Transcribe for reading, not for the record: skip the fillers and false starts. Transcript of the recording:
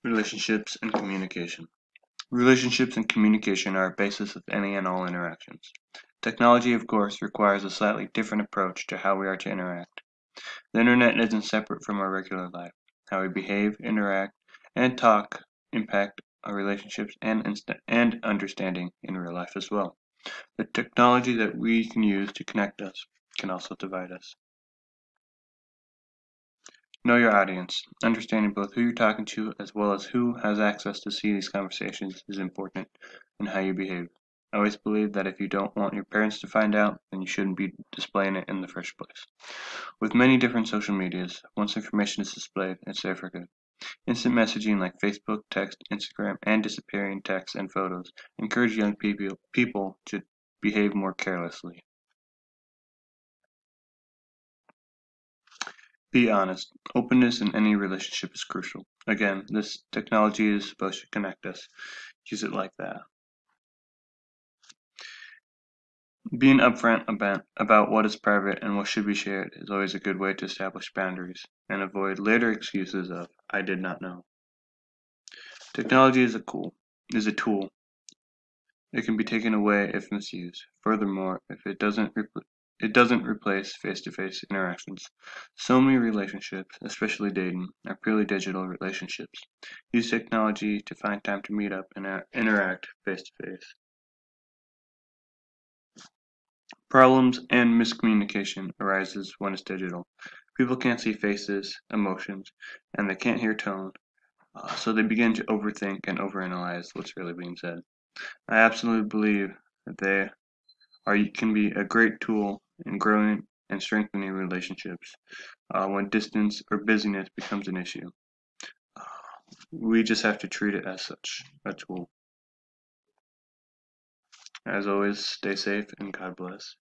Relationships and communication. Relationships and communication are a basis of any and all interactions. Technology, of course, requires a slightly different approach to how we are to interact. The internet isn't separate from our regular life. How we behave, interact, and talk impact our relationships and understanding in real life as well. The technology that we can use to connect us can also divide us. Know your audience. Understanding both who you're talking to as well as who has access to see these conversations is important in how you behave. I always believe that if you don't want your parents to find out, then you shouldn't be displaying it in the first place. With many different social medias, once information is displayed, it's there for good. Instant messaging like Facebook, text, Instagram, and disappearing texts and photos encourage young people to behave more carelessly. Be honest. Openness in any relationship is crucial. Again, this technology is supposed to connect us. Use it like that. Being upfront about what is private and what should be shared is always a good way to establish boundaries and avoid later excuses of "I did not know." Technology is a tool. It can be taken away if misused. Furthermore, if it doesn't replace face-to-face interactions. So many relationships, especially dating, are purely digital relationships. Use technology to find time to meet up and interact face to face. Problems and miscommunication arises when it's digital. People can't see faces, emotions, and they can't hear tone, so they begin to overthink and overanalyze what's really being said. I absolutely believe that they can be a great tool in growing and strengthening relationships when distance or busyness becomes an issue. We just have to treat it as such, a tool. As always, stay safe and God bless.